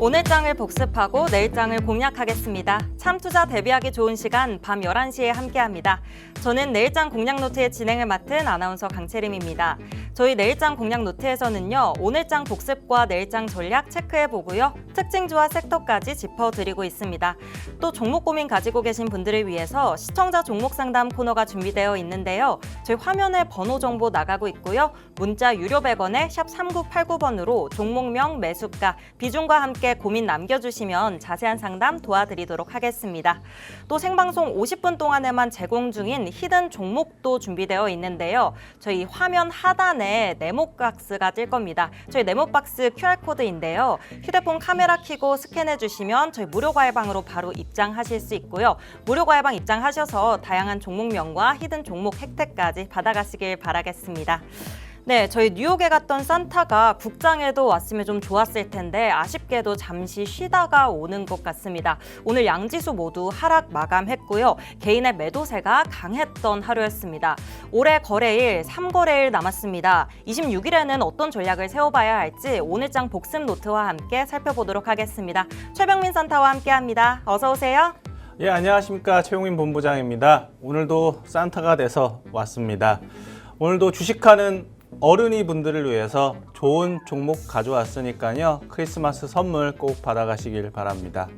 오늘 장을 복습하고 내일 장을 공략하겠습니다. 참투자 대비하기 좋은 시간 밤 11시에 함께합니다. 저는 내일장 공략 노트의 진행을 맡은 아나운서 강채림입니다. 저희 내일장 공략 노트에서는요, 오늘장 복습과 내일장 전략 체크해보고요, 특징주와 섹터까지 짚어드리고 있습니다. 또 종목 고민 가지고 계신 분들을 위해서 시청자 종목 상담 코너가 준비되어 있는데요. 저희 화면에 번호 정보 나가고 있고요. 문자 유료 100원에 샵 3989번으로 종목명, 매수가, 비중과 함께 고민 남겨주시면 자세한 상담 도와드리도록 하겠습니다. 또 생방송 50분 동안에만 제공 중인 히든 종목도 준비되어 있는데요. 저희 화면 하단에 네모박스가 뜰 겁니다. 저희 네모박스 QR코드인데요. 휴대폰 카메라 켜고 스캔해 주시면 저희 무료 과외방으로 바로 입장하실 수 있고요. 무료 과외방 입장하셔서 다양한 종목명과 히든 종목 혜택까지 받아가시길 바라겠습니다. 네, 저희 뉴욕에 갔던 산타가 국장에도 왔으면 좀 좋았을 텐데 아쉽게도 잠시 쉬다가 오는 것 같습니다. 오늘 양지수 모두 하락 마감했고요. 개인의 매도세가 강했던 하루였습니다. 올해 거래일 3거래일 남았습니다. 26일에는 어떤 전략을 세워봐야 할지 오늘장 복습 노트와 함께 살펴보도록 하겠습니다. 최병민 산타와 함께합니다. 어서 오세요. 예, 안녕하십니까. 최용민 본부장입니다. 오늘도 산타가 돼서 왔습니다. 오늘도 주식하는 어른이 분들을 위해서 좋은 종목 가져왔으니까요. 크리스마스 선물 꼭 받아가시길 바랍니다.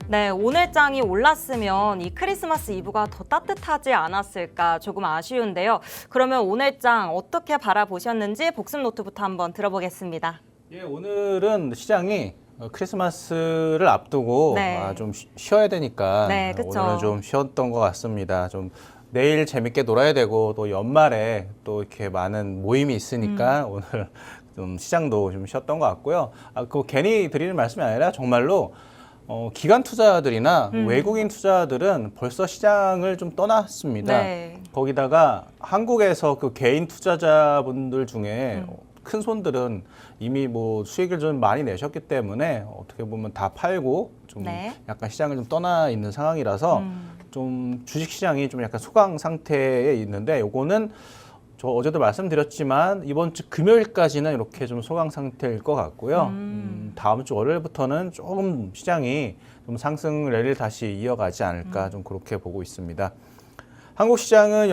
네, 오늘 장이 올랐으면 이 크리스마스 이브가 더 따뜻하지 않았을까 조금 아쉬운데요. 그러면 오늘 장 어떻게 바라보셨는지 복습 노트부터 한번 들어보겠습니다. 예, 오늘은 시장이 크리스마스를 앞두고 네. 좀 쉬어야 되니까 네, 그쵸. 오늘은 좀 쉬었던 것 같습니다. 좀 내일 재밌게 놀아야 되고 또 연말에 또 이렇게 많은 모임이 있으니까 오늘 좀 시장도 좀 쉬었던 것 같고요. 그거 괜히 드리는 말씀이 아니라 정말로 기관 투자들이나 외국인 투자들은 벌써 시장을 좀 떠났습니다. 네. 거기다가 한국에서 그 개인 투자자분들 중에 큰 손들은 이미 뭐 수익을 좀 많이 내셨기 때문에 어떻게 보면 다 팔고 좀 네. 약간 시장을 좀 떠나 있는 상황이라서 좀 주식 시장이 좀 약간 소강 상태에 있는데 요거는 저 어제도 말씀드렸지만 이번 주 금요일까지는 이렇게 좀 소강 상태일 것 같고요. 다음 주 월요일부터는 조금 시장이 좀 상승 랠리를 다시 이어가지 않을까 좀 그렇게 보고 있습니다. 한국 시장은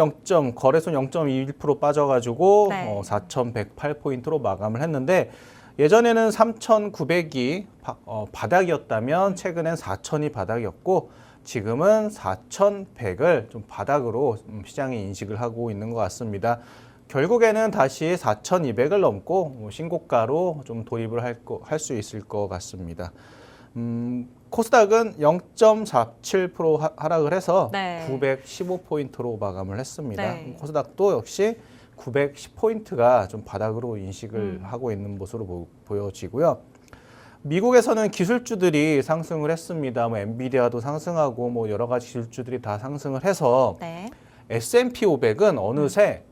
거래소 0.21% 빠져가지고 네. 4,108포인트로 마감을 했는데 예전에는 3,900이 바닥이었다면 최근엔 4,000이 바닥이었고 지금은 4,100을 좀 바닥으로 시장이 인식을 하고 있는 것 같습니다. 결국에는 다시 4,200을 넘고 신고가로 좀 도입을 할 수 있을 것 같습니다. 코스닥은 0.47% 하락을 해서 네. 915포인트로 마감을 했습니다. 네. 코스닥도 역시 910포인트가 좀 바닥으로 인식을 하고 있는 모습으로 보여지고요. 미국에서는 기술주들이 상승을 했습니다. 뭐 엔비디아도 상승하고 뭐 여러 가지 기술주들이 다 상승을 해서 네. S&P 500은 어느새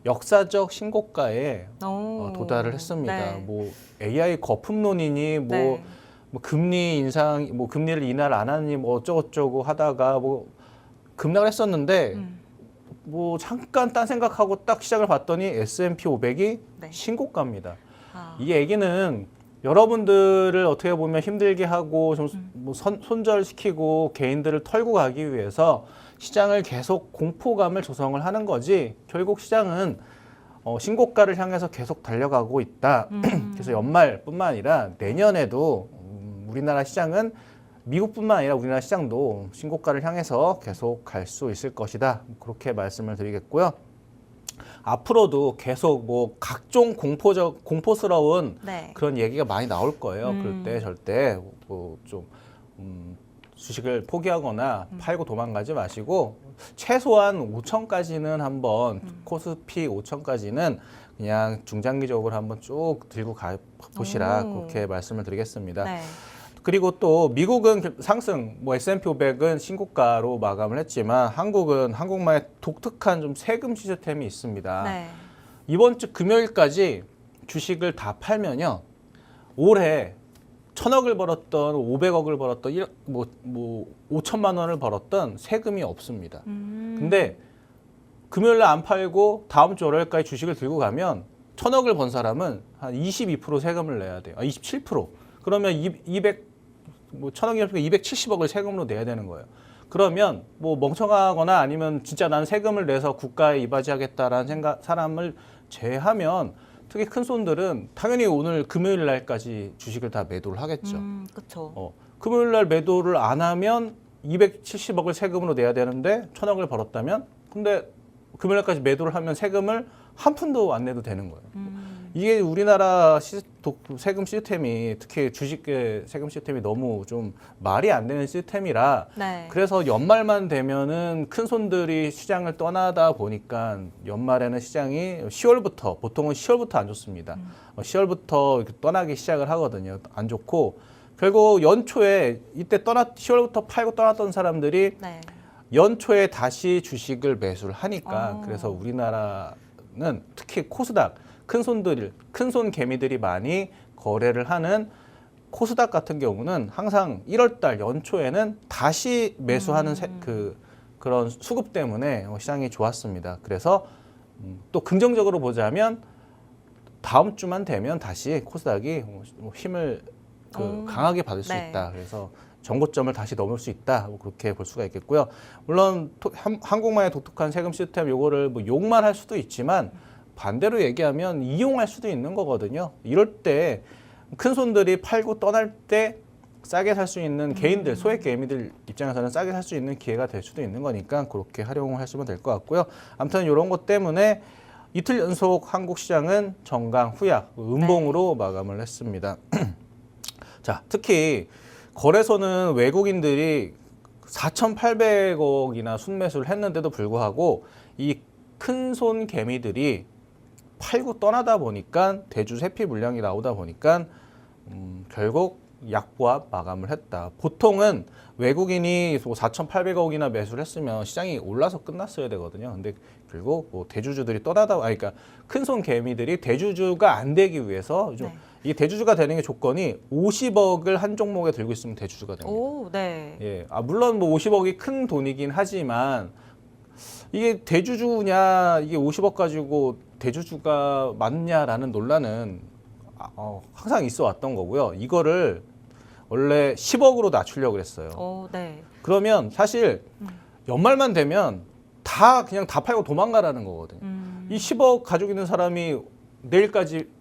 역사적 신고가에 오. 도달을 했습니다. 네. 뭐 AI 거품론이니 네. 뭐 금리 인상, 뭐 금리를 인하를 안 하니 뭐 어쩌고저쩌고 하다가 뭐 급락을 했었는데 뭐 잠깐 딴 생각하고 딱 시작을 봤더니 S&P 500이 네. 신고가입니다. 아. 이 얘기는 여러분들을 어떻게 보면 힘들게 하고 좀 뭐 손절시키고 개인들을 털고 가기 위해서 시장을 계속 공포감을 조성을 하는 거지 결국 시장은 신고가를 향해서 계속 달려가고 있다. 그래서 연말뿐만 아니라 내년에도 우리나라 시장은 미국뿐만 아니라 우리나라 시장도 신고가를 향해서 계속 갈 수 있을 것이다. 그렇게 말씀을 드리겠고요. 앞으로도 계속 뭐 각종 공포스러운 네. 그런 얘기가 많이 나올 거예요. 그럴 때 절대 뭐 좀 주식을 포기하거나 팔고 도망가지 마시고 최소한 5천까지는 한번 코스피 5천까지는 그냥 중장기적으로 한번 쭉 들고 가 보시라 그렇게 말씀을 드리겠습니다. 네. 그리고 또 미국은 상승, 뭐 S&P 500은 신고가로 마감을 했지만 한국은 한국만의 독특한 좀 세금 시스템이 있습니다. 네. 이번 주 금요일까지 주식을 다 팔면요. 올해 1,000억을 벌었던 500억을 벌었던 5천만 원을 벌었던 세금이 없습니다. 근데 금요일 날 안 팔고 다음 주 월요일까지 주식을 들고 가면 1,000억을 번 사람은 한 한 22% 세금을 내야 돼요. 27%. 그러면 200 뭐 1,000억이면 270억을 세금으로 내야 되는 거예요. 그러면 뭐 멍청하거나 아니면 진짜 나는 세금을 내서 국가에 이바지하겠다라는 사람을 제외하면 특히 큰 손들은 당연히 오늘 금요일 날까지 주식을 다 매도를 하겠죠. 그렇죠. 금요일 날 매도를 안 하면 270억을 세금으로 내야 되는데 1,000억을 벌었다면 근데 금요일 날까지 매도를 하면 세금을 한 푼도 안 내도 되는 거예요. 이게 우리나라 세금 시스템이 특히 주식의 세금 시스템이 너무 좀 말이 안 되는 시스템이라 네. 그래서 연말만 되면은 큰 손들이 시장을 떠나다 보니까 연말에는 시장이 10월부터 보통은 10월부터 안 좋습니다. 10월부터 떠나기 시작을 하거든요. 안 좋고 결국 연초에 이때 10월부터 팔고 떠났던 사람들이 네. 연초에 다시 주식을 매수를 하니까 그래서 우리나라는 특히 코스닥 큰 손 개미들이 많이 거래를 하는 코스닥 같은 경우는 항상 1월 달 연초에는 다시 매수하는 그런 수급 때문에 시장이 좋았습니다. 그래서 또 긍정적으로 보자면 다음 주만 되면 다시 코스닥이 힘을 강하게 받을 수 네. 있다. 그래서 정고점을 다시 넘을 수 있다. 그렇게 볼 수가 있겠고요. 물론 한국만의 독특한 세금 시스템 요거를 뭐 욕만 할 수도 있지만 반대로 얘기하면 이용할 수도 있는 거거든요. 이럴 때 큰 손들이 팔고 떠날 때 싸게 살 수 있는 개인들, 소액 개미들 입장에서는 싸게 살 수 있는 기회가 될 수도 있는 거니까 그렇게 활용을 하시면 될 것 같고요. 아무튼 이런 것 때문에 이틀 연속 한국 시장은 정강 후약, 음봉으로 마감을 했습니다. 자, 특히 거래소는 외국인들이 4,800억이나 순매수를 했는데도 불구하고 이 큰 손 개미들이 팔고 떠나다 보니까 대주 세피 물량이 나오다 보니까 결국 약보합 마감을 했다. 보통은 외국인이 4,800억이나 매수를 했으면 시장이 올라서 끝났어야 되거든요. 근데 결국 뭐 대주주들이 그러니까 큰 손 개미들이 대주주가 안 되기 위해서 좀 이 대주주가 되는 게 조건이 50억을 한 종목에 들고 있으면 대주주가 됩니다. 오, 네. 예, 물론 뭐 50억이 큰 돈이긴 하지만 이게 대주주냐 이게 50억 가지고 대주주가 맞냐라는 논란은 항상 있어 왔던 거고요. 이거를 원래 10억으로 낮추려고 그랬어요. 오, 네. 그러면 사실 연말만 되면 그냥 다 팔고 도망가라는 거거든요. 이 10억 가지고 있는 사람이 내일까지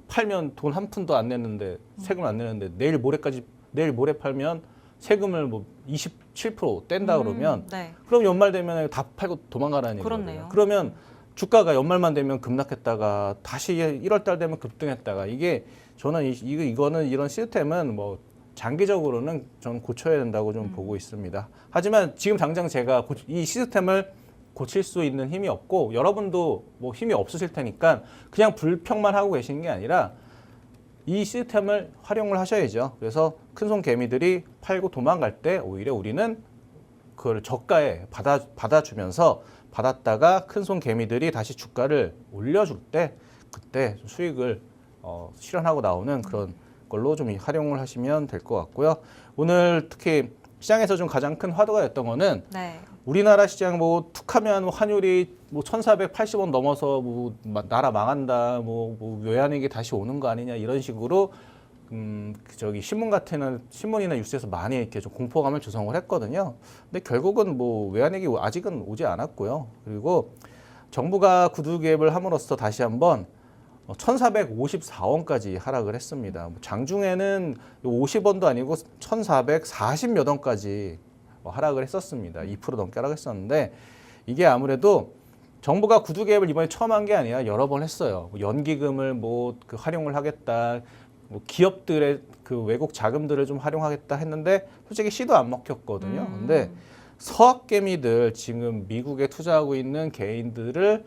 팔면 돈 한 푼도 안 내는데 세금을 안 내는데 내일 모레 팔면 세금을 뭐 27% 뗀다 그러면 네. 그럼 연말 되면 다 팔고 도망가라는 그렇네요. 얘기거든요. 그러면 주가가 연말만 되면 급락했다가 다시 1월 달 되면 급등했다가 이게 저는 이거는 이런 시스템은 뭐 장기적으로는 저는 고쳐야 된다고 좀 보고 있습니다. 하지만 지금 당장 제가 이 시스템을 고칠 수 있는 힘이 없고 여러분도 뭐 힘이 없으실 테니까 그냥 불평만 하고 계시는 게 아니라 이 시스템을 활용을 하셔야죠. 그래서 큰손 개미들이 팔고 도망갈 때 오히려 우리는 그걸 저가에 받아주면서 받았다가 큰손 개미들이 다시 주가를 올려줄 때 그때 수익을 실현하고 나오는 그런 걸로 좀 활용을 하시면 될 것 같고요. 오늘 특히 시장에서 좀 가장 큰 화두가 됐던 거는 네. 우리나라 시장 뭐 툭하면 환율이 뭐 1,480원 넘어서 뭐 나라 망한다, 뭐 외환위기 다시 오는 거 아니냐 이런 식으로 신문이나 뉴스에서 많이 이렇게 좀 공포감을 조성을 했거든요. 근데 결국은 뭐 외환위기 아직은 오지 않았고요. 그리고 정부가 구두개입을 함으로써 다시 한번 1,454원까지 하락을 했습니다. 장중에는 50원도 아니고 1,440 몇 원까지 하락을 했었습니다. 2% 넘게 하락했었는데 이게 아무래도 정부가 구두개입을 이번에 처음 한 게 아니라 여러 번 했어요. 연기금을 활용을 하겠다, 기업들의 그 외국 자금들을 좀 활용하겠다 했는데 솔직히 씨도 안 먹혔거든요. 근데 서학개미들 지금 미국에 투자하고 있는 개인들을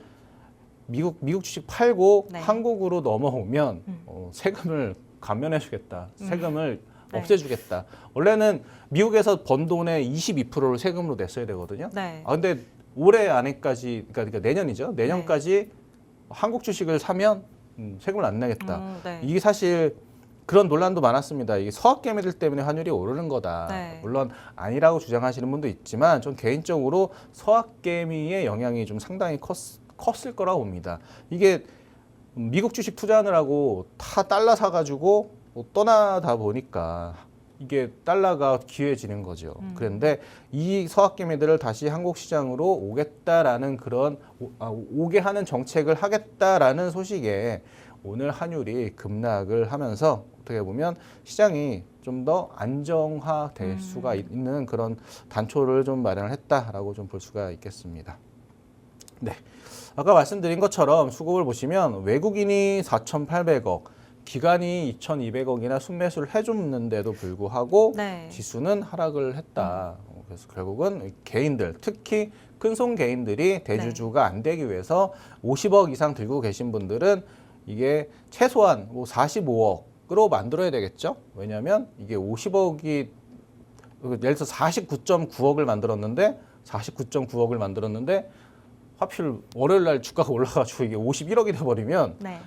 미국 주식 팔고 네. 한국으로 넘어오면 세금을 감면해주겠다. 세금을 없애주겠다. 원래는 미국에서 번 돈의 22%를 세금으로 냈어야 되거든요. 네. 근데 올해 안에까지, 그러니까 내년이죠. 내년까지 한국 주식을 사면 세금을 안 내겠다. 네. 이게 사실 그런 논란도 많았습니다. 이게 서학개미들 때문에 환율이 오르는 거다. 네. 물론 아니라고 주장하시는 분도 있지만 전 개인적으로 서학개미의 영향이 좀 상당히 컸을 거라고 봅니다. 이게 미국 주식 투자하느라고 다 달러 사가지고 떠나다 보니까 이게 달러가 귀해지는 거죠. 그런데 이 서학개미들을 다시 한국 시장으로 오겠다라는 그런 오게 하는 정책을 하겠다라는 소식에 오늘 환율이 급락을 하면서 어떻게 보면 시장이 좀 더 안정화될 수가 있는 그런 단초를 좀 마련을 했다라고 좀 볼 수가 있겠습니다. 네. 아까 말씀드린 것처럼 수급을 보시면 외국인이 4,800억, 기관이 2,200억이나 순매수를 해줬는데도 불구하고 네. 지수는 하락을 했다. 그래서 결국은 개인들, 특히 큰손 개인들이 대주주가 안 되기 위해서 50억 이상 들고 계신 분들은 이게 최소한 뭐 45억으로 만들어야 되겠죠. 왜냐하면 이게 50억이 예를 들어서 49.9억을 만들었는데 하필 월요일 날 주가가 올라가지고 이게 51억이 돼버리면 네.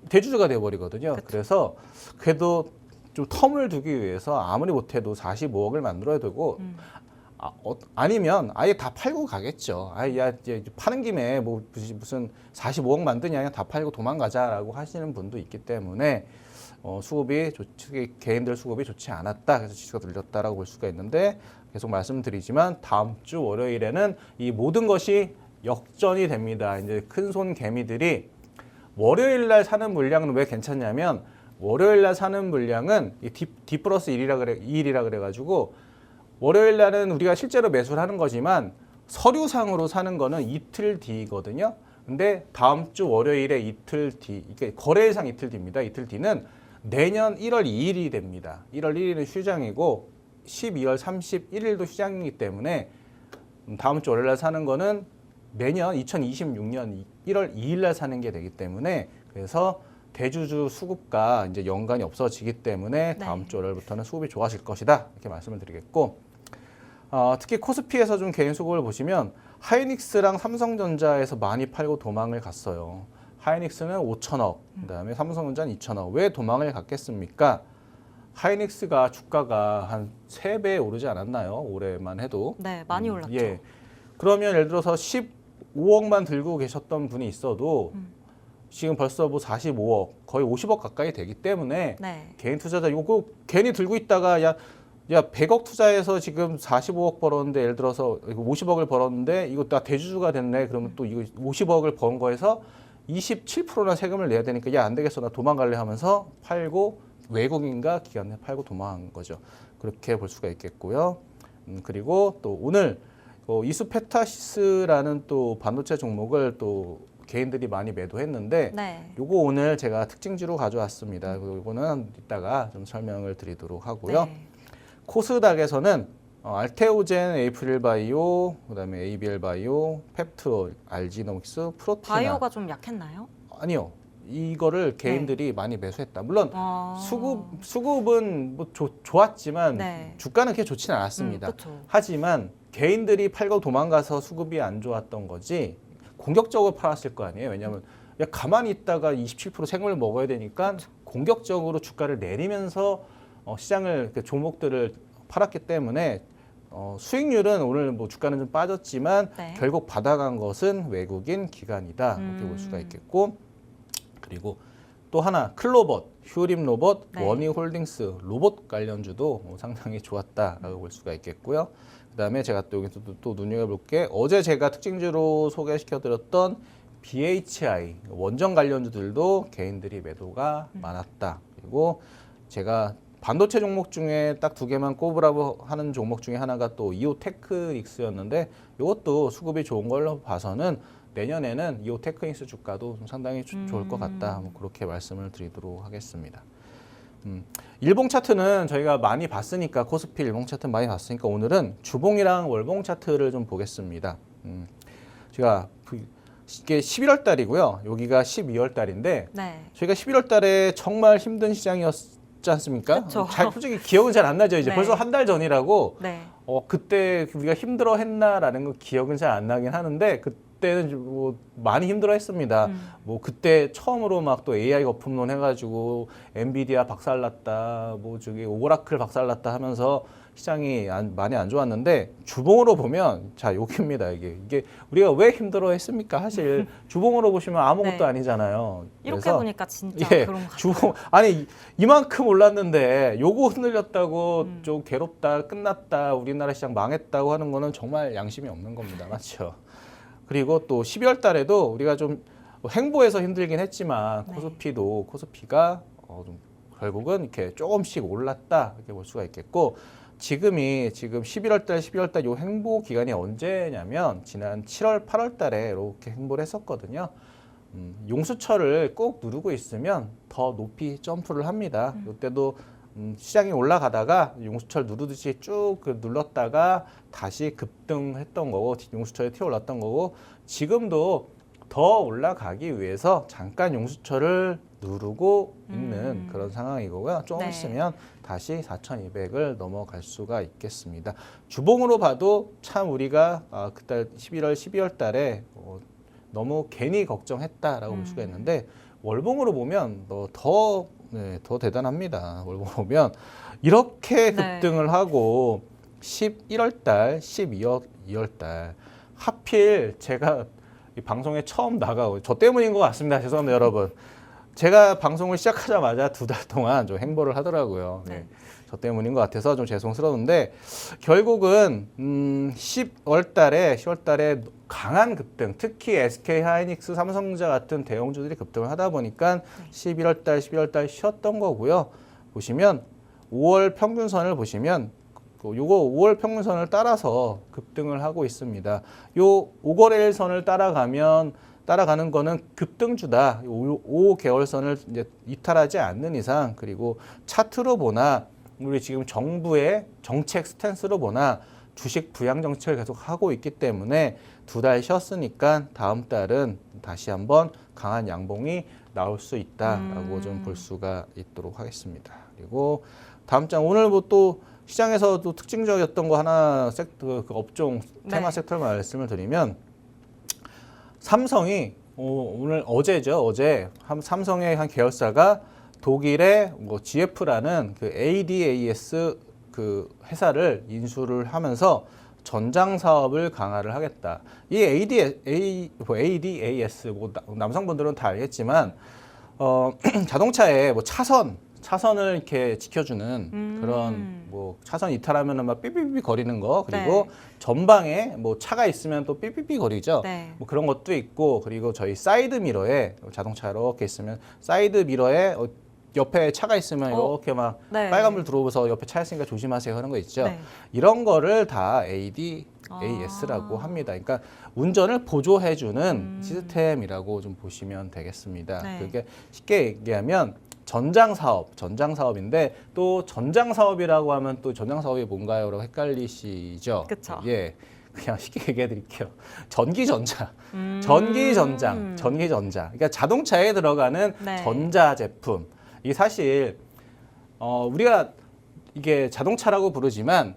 대주주가 돼버리거든요. 그쵸. 그래서 그래도 좀 텀을 두기 위해서 아무리 못해도 45억을 만들어야 되고 아니면 아예 다 팔고 가겠죠. 이제 파는 김에 뭐 무슨 45억 만드냐 그냥 다 팔고 도망가자라고 하시는 분도 있기 때문에 수급이 개인들 수급이 좋지 않았다. 그래서 지수가 들렸다라고 볼 수가 있는데 계속 말씀드리지만 다음 주 월요일에는 이 모든 것이 역전이 됩니다. 이제 큰손 개미들이 월요일 날 사는 물량은 왜 괜찮냐면 월요일 날 사는 물량은 D 플러스 2일이라 그래가지고 월요일 날은 우리가 실제로 매수를 하는 거지만 서류상으로 사는 거는 이틀 뒤거든요. 근데 다음 주 월요일에 이틀 뒤, 이게 거래일상 이틀 뒤입니다. 이틀 뒤는 내년 1월 2일이 됩니다. 1월 1일은 휴장이고 12월 31일도 휴장이기 때문에 다음 주 월요일 날 사는 거는 내년 2026년 1월 2일 날 사는 게 되기 때문에 그래서 대주주 수급과 이제 연관이 없어지기 때문에 다음 주 월요일부터는 수급이 좋아질 것이다. 이렇게 말씀을 드리겠고 특히 코스피에서 좀 개인 수급을 보시면 하이닉스랑 삼성전자에서 많이 팔고 도망을 갔어요. 하이닉스는 5천억, 그다음에 삼성전자는 2천억. 왜 도망을 갔겠습니까? 하이닉스가 주가가 한 3배 오르지 않았나요? 올해만 해도. 네, 많이 올랐죠. 예. 그러면 예를 들어서 15억만 들고 계셨던 분이 있어도 지금 벌써 뭐 45억, 거의 50억 가까이 되기 때문에 네. 개인 투자자 이거 괜히 들고 있다가 야 100억 투자해서 지금 45억 벌었는데 예를 들어서 50억을 벌었는데 이거 나 대주주가 됐네. 그러면 또 이거 50억을 번 거에서 27%나 세금을 내야 되니까 야 안 되겠어 나 도망갈래 하면서 팔고 외국인과 기관에 팔고 도망한 거죠. 그렇게 볼 수가 있겠고요. 그리고 또 오늘 이수페타시스라는 또 반도체 종목을 또 개인들이 많이 매도했는데 요거 오늘 제가 특징주로 가져왔습니다. 요거는 이따가 좀 설명을 드리도록 하고요. 코스닥에서는 알테오젠, 에이프릴바이오, 그다음에 ABL바이오, 펩트, 알지노믹스, 프로티나. 바이오가 좀 약했나요? 아니요. 이거를 개인들이 많이 매수했다. 물론 수급은 뭐 좋았지만 주가는 그렇게 좋지는 않았습니다. 하지만 개인들이 팔고 도망가서 수급이 안 좋았던 거지 공격적으로 팔았을 거 아니에요. 왜냐하면 가만히 있다가 27% 세금을 먹어야 되니까 공격적으로 주가를 내리면서 시장을 종목들을 팔았기 때문에 수익률은 오늘 뭐 주가는 좀 빠졌지만 결국 받아간 것은 외국인 기관이다. 이렇게 볼 수가 있겠고 그리고 또 하나 클로봇, 휴림 로봇, 원희홀딩스 로봇 관련주도 상당히 좋았다라고 볼 수가 있겠고요. 그다음에 제가 또 여기서 또 눈여겨볼 게 어제 제가 특징주로 소개시켜드렸던 BHI 원전 관련주들도 개인들이 매도가 많았다. 그리고 제가 반도체 종목 중에 딱 2개만 꼽으라고 하는 종목 중에 하나가 또 이오테크닉스였는데 이것도 수급이 좋은 걸로 봐서는 내년에는 이오테크닉스 주가도 좀 상당히 좋을 것 같다. 뭐 그렇게 말씀을 드리도록 하겠습니다. 일봉 차트는 저희가 많이 봤으니까 코스피 일봉 차트 많이 봤으니까 오늘은 주봉이랑 월봉 차트를 좀 보겠습니다. 제가 이게 11월 달이고요. 여기가 12월 달인데 저희가 11월 달에 정말 힘든 시장이었지 않습니까? 잘 솔직히 기억은 잘 안 나죠. 이제 벌써 한 달 전이라고 그때 우리가 힘들어 했나라는 거 기억은 잘 안 나긴 하는데 그때는 뭐 많이 힘들어 했습니다. 뭐 그때 처음으로 막 또 AI 거품론 해가지고 엔비디아 박살났다, 뭐 저기 오라클 박살났다 하면서 시장이 많이 안 좋았는데 주봉으로 보면 자 여기입니다. 이게 우리가 왜 힘들어 했습니까? 사실 주봉으로 보시면 아무것도 네. 아니잖아요. 이렇게 그래서 보니까 진짜 예, 그런 것 같아요. 주봉 아니 이만큼 올랐는데 요거 흔들렸다고 좀 괴롭다 끝났다 우리나라 시장 망했다고 하는 거는 정말 양심이 없는 겁니다. 맞죠? 그리고 또 12월 달에도 우리가 좀 횡보해서 힘들긴 했지만 네. 코스피가 좀 결국은 이렇게 조금씩 올랐다 이렇게 볼 수가 있겠고 지금 11월 달, 12월 달 요 횡보 기간이 언제냐면 지난 7월, 8월 달에 이렇게 횡보를 했었거든요. 용수철을 꼭 누르고 있으면 더 높이 점프를 합니다. 이때도 시장이 올라가다가 용수철 누르듯이 쭉 눌렀다가 다시 급등했던 거고 용수철에 튀어 올랐던 거고 지금도 더 올라가기 위해서 잠깐 용수철을 누르고 있는 그런 상황이고요. 조금 네. 있으면 다시 4,200을 넘어갈 수가 있겠습니다. 주봉으로 봐도 참 우리가 그달 11월, 12월 달에 너무 괜히 걱정했다라고 볼 수가 있는데 월봉으로 보면 더 대단합니다. 월봉으로 보면 이렇게 네. 급등을 하고 11월 달, 12월 달 하필 제가 이 방송에 처음 나가고 저 때문인 것 같습니다. 죄송합니다, 여러분. 제가 방송을 시작하자마자 2달 동안 좀 행보를 하더라고요. 네. 저 때문인 것 같아서 좀 죄송스러운데 결국은 10월 달에 강한 급등, 특히 SK 하이닉스, 삼성전자 같은 대형주들이 급등을 하다 보니까 11월 달, 12월 달 쉬었던 거고요. 보시면 5월 평균선을 보시면 요거 5월 평균선을 따라서 급등을 하고 있습니다. 요 5거래일선을 따라가는 거는 급등주다. 5개월선을 이제 이탈하지 않는 이상 그리고 차트로 보나 우리 지금 정부의 정책 스탠스로 보나 주식 부양 정책을 계속 하고 있기 때문에 2달 쉬었으니까 다음 달은 다시 한번 강한 양봉이 나올 수 있다라고 좀 볼 수가 있도록 하겠습니다. 그리고 다음 장 오늘 뭐 또 시장에서도 특징적이었던 거 하나 그 업종 테마 섹터 말씀을 드리면 삼성이 오늘 어제 삼성의 한 계열사가 독일의 뭐 GF라는 그 ADAS 그 회사를 인수를 하면서 전장 사업을 강화를 하겠다. 이 ADAS 뭐 남성분들은 다 알겠지만 자동차에 뭐 차선을 이렇게 지켜주는 그런 뭐 차선 이탈하면은 막 삐삐삐 거리는 거 그리고 전방에 뭐 차가 있으면 또 삐삐삐 거리죠. 네. 뭐 그런 것도 있고 그리고 저희 사이드 미러에 자동차 이렇게 있으면 사이드 미러에 옆에 차가 있으면 이렇게 막 빨간불 들어오면서 옆에 차 있으니까 조심하세요 하는 거 있죠. 이런 거를 다 ADAS라고 합니다. 그러니까 운전을 보조해주는 시스템이라고 좀 보시면 되겠습니다. 그게 쉽게 얘기하면 전장 사업인데 또 전장 사업이라고 하면 또 전장 사업이 뭔가요?라고 헷갈리시죠? 그렇죠. 예. 그냥 쉽게 얘기해 드릴게요. 전기전자. 그러니까 자동차에 들어가는 전자제품. 이게 사실 우리가 이게 자동차라고 부르지만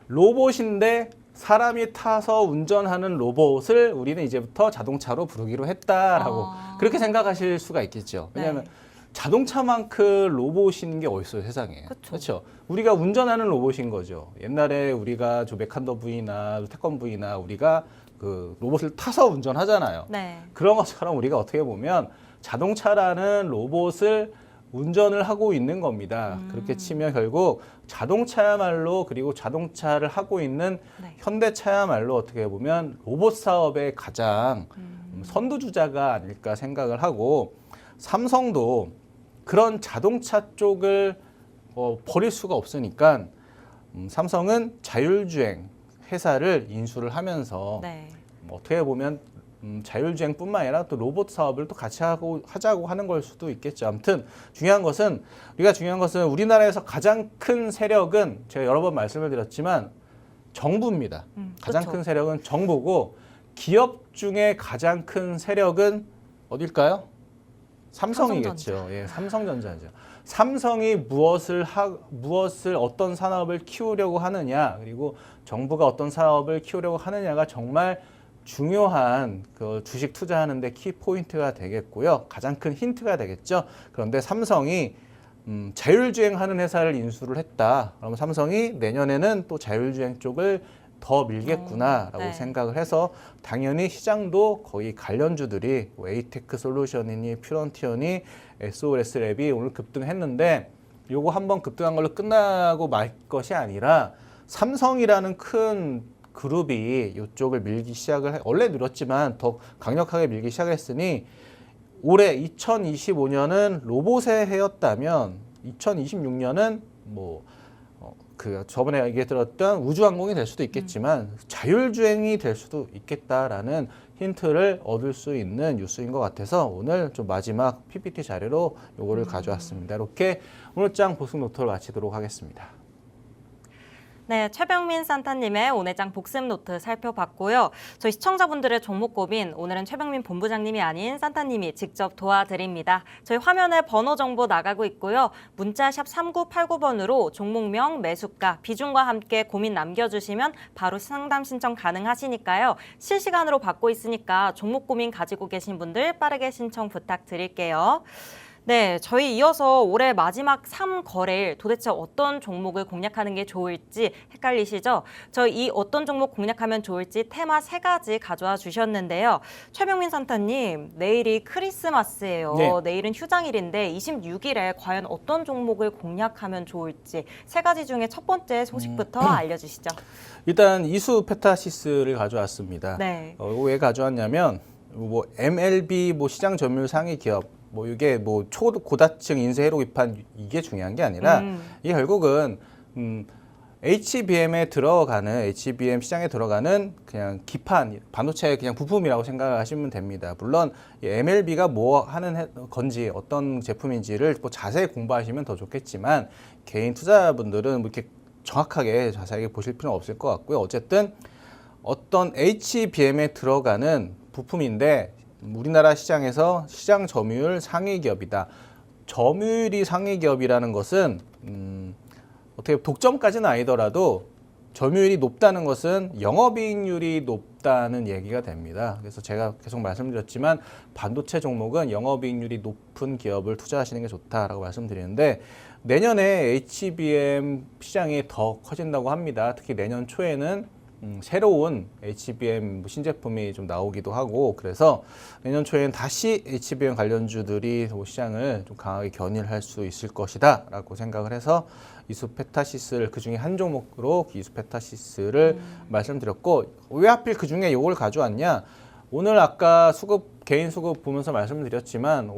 로봇인데 사람이 타서 운전하는 로봇을 우리는 이제부터 자동차로 부르기로 했다라고 그렇게 생각하실 수가 있겠죠. 왜냐하면 자동차만큼 로봇인 게 어딨어요, 세상에. 그렇죠. 우리가 운전하는 로봇인 거죠. 옛날에 우리가 저 메칸더 V나 태권 V나 우리가 그 로봇을 타서 운전하잖아요. 그런 것처럼 우리가 어떻게 보면 자동차라는 로봇을 운전을 하고 있는 겁니다. 그렇게 치면 결국 자동차야말로 그리고 자동차를 하고 있는 현대차야말로 어떻게 보면 로봇 사업의 가장 선두주자가 아닐까 생각을 하고 삼성도 그런 자동차 쪽을 버릴 수가 없으니까 삼성은 자율주행 회사를 인수를 하면서 어떻게 보면 자율주행뿐만 아니라 또 로봇 사업을 또 같이 하자고 하는 걸 수도 있겠죠. 아무튼 중요한 것은 우리나라에서 가장 큰 세력은 제가 여러 번 말씀을 드렸지만 정부입니다. 가장 큰 세력은 정부고 기업 중에 가장 큰 세력은 어딜까요? 삼성이겠죠. 예, 삼성전자죠. 삼성이 무엇을 어떤 산업을 키우려고 하느냐, 그리고 정부가 어떤 사업을 키우려고 하느냐가 정말 중요한 그 주식 투자하는데 키 포인트가 되겠고요. 가장 큰 힌트가 되겠죠. 그런데 삼성이 자율주행하는 회사를 인수를 했다. 그러면 삼성이 내년에는 또 자율주행 쪽을 더 밀겠구나라고 네. 생각을 해서 당연히 시장도 거의 관련주들이 뭐 에이테크 솔루션이니 퓨런티어니 SOS랩이 오늘 급등했는데 요거 한번 급등한 걸로 끝나고 말 것이 아니라 삼성이라는 큰 그룹이 이쪽을 밀기 시작을 원래 늘었지만 더 강력하게 밀기 시작했으니 올해 2025년은 로봇의 해였다면 2026년은 뭐 그 저번에 얘기 들었던 우주항공이 될 수도 있겠지만 자율주행이 될 수도 있겠다라는 힌트를 얻을 수 있는 뉴스인 것 같아서 오늘 좀 마지막 PPT 자료로 요거를 가져왔습니다. 이렇게 오늘 장 보승 노트를 마치도록 하겠습니다. 네, 최병민 산타님의 오늘장 복습 노트 살펴봤고요. 저희 시청자분들의 종목 고민 오늘은 최병민 본부장님이 아닌 산타님이 직접 도와드립니다. 저희 화면에 번호 정보 나가고 있고요. 문자 샵 3989번으로 종목명, 매수가, 비중과 함께 고민 남겨주시면 바로 상담 신청 가능하시니까요. 실시간으로 받고 있으니까 종목 고민 가지고 계신 분들 빠르게 신청 부탁드릴게요. 네, 저희 이어서 올해 마지막 3거래일 도대체 어떤 종목을 공략하는 게 좋을지 헷갈리시죠? 저희 이 어떤 종목 공략하면 좋을지 테마 3가지 가져와 주셨는데요. 최병민 산타님, 내일이 크리스마스예요. 네. 내일은 휴장일인데 26일에 과연 어떤 종목을 공략하면 좋을지 3가지 중에 첫 번째 소식부터 알려주시죠. 일단 이수 페타시스를 가져왔습니다. 네. 왜 가져왔냐면 뭐 MLB 뭐 시장 점유율 상위 기업 뭐 이게 뭐 초고다층 인쇄 회로 기판 이게 중요한 게 아니라 이게 결국은 HBM에 들어가는 HBM 시장에 들어가는 그냥 기판 반도체 그냥 부품이라고 생각하시면 됩니다. 물론 MLB가 뭐 하는 건지 어떤 제품인지를 뭐 자세히 공부하시면 더 좋겠지만 개인 투자분들은 뭐 이렇게 정확하게 자세하게 보실 필요는 없을 것 같고요. 어쨌든 어떤 HBM에 들어가는 부품인데 우리나라 시장에서 시장 점유율 상위 기업이다. 점유율이 상위 기업이라는 것은 어떻게 독점까지는 아니더라도 점유율이 높다는 것은 영업이익률이 높다는 얘기가 됩니다. 그래서 제가 계속 말씀드렸지만 반도체 종목은 영업이익률이 높은 기업을 투자하시는 게 좋다라고 말씀드리는데 내년에 HBM 시장이 더 커진다고 합니다. 특히 내년 초에는 새로운 HBM 신제품이 좀 나오기도 하고 그래서 내년 초에는 다시 HBM 관련주들이 시장을 좀 강하게 견인할 수 있을 것이다 라고 생각을 해서 이수페타시스를 그중에 한 종목으로 이수페타시스를 말씀드렸고 왜 하필 그중에 이걸 가져왔냐 오늘 아까 개인 수급 보면서 말씀드렸지만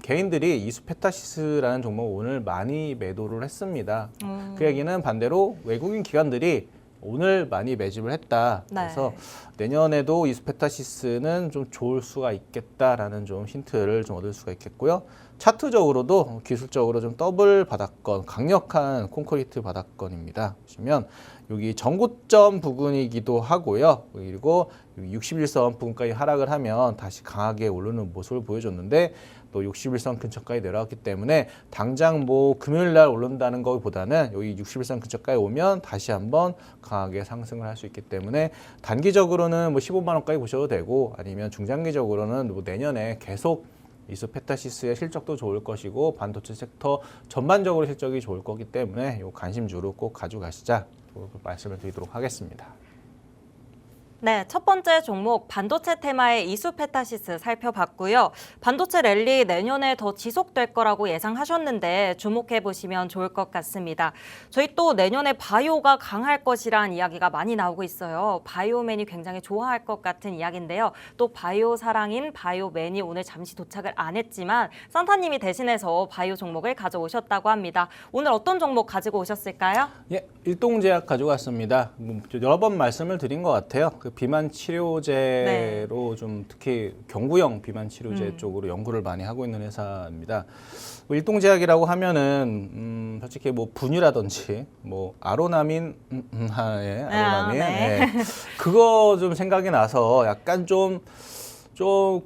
개인들이 이수페타시스라는 종목 오늘 많이 매도를 했습니다. 그 얘기는 반대로 외국인 기관들이 오늘 많이 매집을 했다. 그래서 내년에도 이수페타시스는 좀 좋을 수가 있겠다라는 좀 힌트를 좀 얻을 수가 있겠고요. 차트적으로도 기술적으로 좀 더블 바닥권, 강력한 콘크리트 바닥권입니다. 보시면 여기 전고점 부근이기도 하고요. 그리고 61선 부근까지 하락을 하면 다시 강하게 오르는 모습을 보여줬는데 또 61선 근처까지 내려왔기 때문에 당장 뭐 금요일 날 오른다는 것보다는 여기 61선 근처까지 오면 다시 한번 강하게 상승을 할 수 있기 때문에 단기적으로는 뭐 15만 원까지 보셔도 되고 아니면 중장기적으로는 뭐 내년에 계속 이수페타시스의 실적도 좋을 것이고 반도체 섹터 전반적으로 실적이 좋을 거기 때문에 요 관심주로 꼭 가져가시자 말씀을 드리도록 하겠습니다. 네, 첫 번째 종목 반도체 테마의 이수페타시스 살펴봤고요. 반도체 랠리 내년에 더 지속될 거라고 예상하셨는데 주목해 보시면 좋을 것 같습니다. 저희 또 내년에 바이오가 강할 것이란 이야기가 많이 나오고 있어요. 바이오맨이 굉장히 좋아할 것 같은 이야기인데요. 또 바이오 사랑인 바이오맨이 오늘 잠시 도착을 안 했지만 산타님이 대신해서 바이오 종목을 가져오셨다고 합니다. 오늘 어떤 종목 가지고 오셨을까요? 예, 일동제약 가져왔습니다. 여러 번 말씀을 드린 것 같아요. 그 비만 치료제로 좀 특히 경구용 비만 치료제 쪽으로 연구를 많이 하고 있는 회사입니다. 뭐 일동제약이라고 하면은 솔직히 뭐 분유라든지 뭐 아로나민 네. 그거 좀 생각이 나서 약간 좀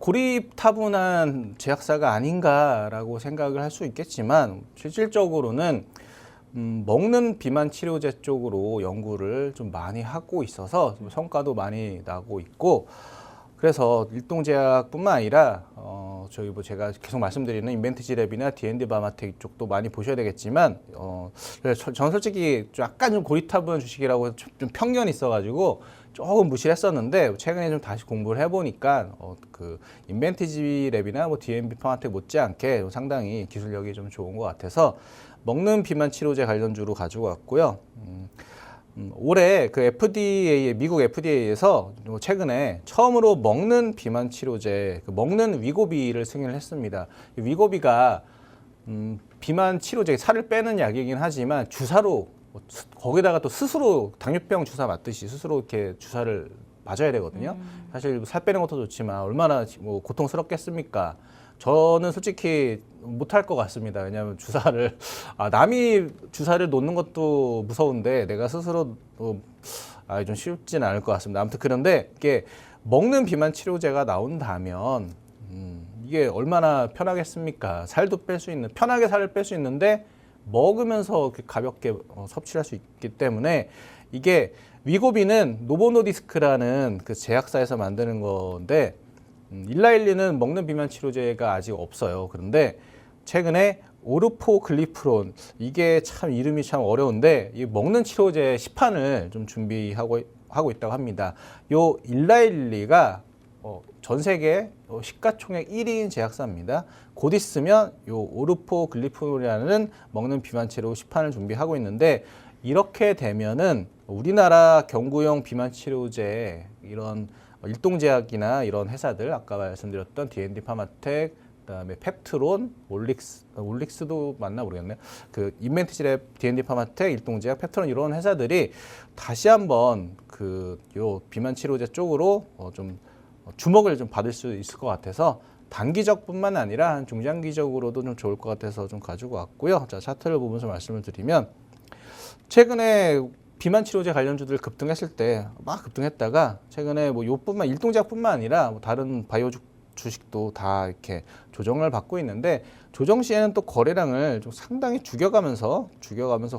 고리타분한 제약사가 아닌가라고 생각을 할 수 있겠지만 실질적으로는 먹는 비만 치료제 쪽으로 연구를 좀 많이 하고 있어서 성과도 많이 나고 있고 그래서 일동제약뿐만 아니라 저희 뭐 제가 계속 말씀드리는 인벤티지랩이나 D&D 바마텍 쪽도 많이 보셔야 되겠지만 그래서 저는 솔직히 약간 좀 고리타분한 주식이라고 좀 편견이 있어가지고 조금 무시를 했었는데 최근에 좀 다시 공부를 해보니까 그 인벤티지랩이나 뭐 D&D 바마텍 못지않게 상당히 기술력이 좀 좋은 것 같아서 먹는 비만 치료제 관련주로 가지고 왔고요. 올해 그 미국 FDA에서 최근에 처음으로 먹는 비만 치료제, 그 먹는 위고비를 승인을 했습니다. 이 위고비가 비만 치료제, 살을 빼는 약이긴 하지만 주사로 거기다가 또 스스로 당뇨병 주사 맞듯이 스스로 이렇게 주사를 맞아야 되거든요. 사실 살 빼는 것도 좋지만 얼마나 뭐 고통스럽겠습니까? 저는 솔직히 못할 것 같습니다. 왜냐하면 주사를 남이 주사를 놓는 것도 무서운데 내가 스스로 좀 쉽지는 않을 것 같습니다. 아무튼 그런데 이게 먹는 비만 치료제가 나온다면 이게 얼마나 편하겠습니까? 살도 뺄 수 있는, 편하게 살을 뺄 수 있는데 먹으면서 가볍게 섭취할 수 있기 때문에 이게 위고비는 노보노디스크라는 그 제약사에서 만드는 건데 일라일리는 먹는 비만 치료제가 아직 없어요. 그런데 최근에 오르포글리프론, 이게 참 이름이 참 어려운데 이 먹는 치료제 시판을 좀 준비하고 있다고 합니다. 요 일라일리가 전 세계 시가총액 1위인 제약사입니다. 곧 있으면 요 오르포글리프론이라는 먹는 비만 치료 시판을 준비하고 있는데 이렇게 되면은 우리나라 경구용 비만 치료제 이런 일동제약이나 이런 회사들 아까 말씀드렸던 D&D 파마텍 그다음에 펩트론, 올릭스도 맞나 모르겠네요. 그 인벤티지랩, D&D 파마텍, 일동제약, 펩트론 이런 회사들이 다시 한번 그 요 비만 치료제 쪽으로 좀 주목을 좀 받을 수 있을 것 같아서 단기적뿐만 아니라 중장기적으로도 좀 좋을 것 같아서 좀 가지고 왔고요. 자, 차트를 보면서 말씀을 드리면 최근에 비만 치료제 관련주들 급등했을 때 막 급등했다가 최근에 뭐 요뿐만 일동제약뿐만 아니라 뭐 다른 바이오 주식도 다 이렇게 조정을 받고 있는데 조정 시에는 또 거래량을 좀 상당히 죽여가면서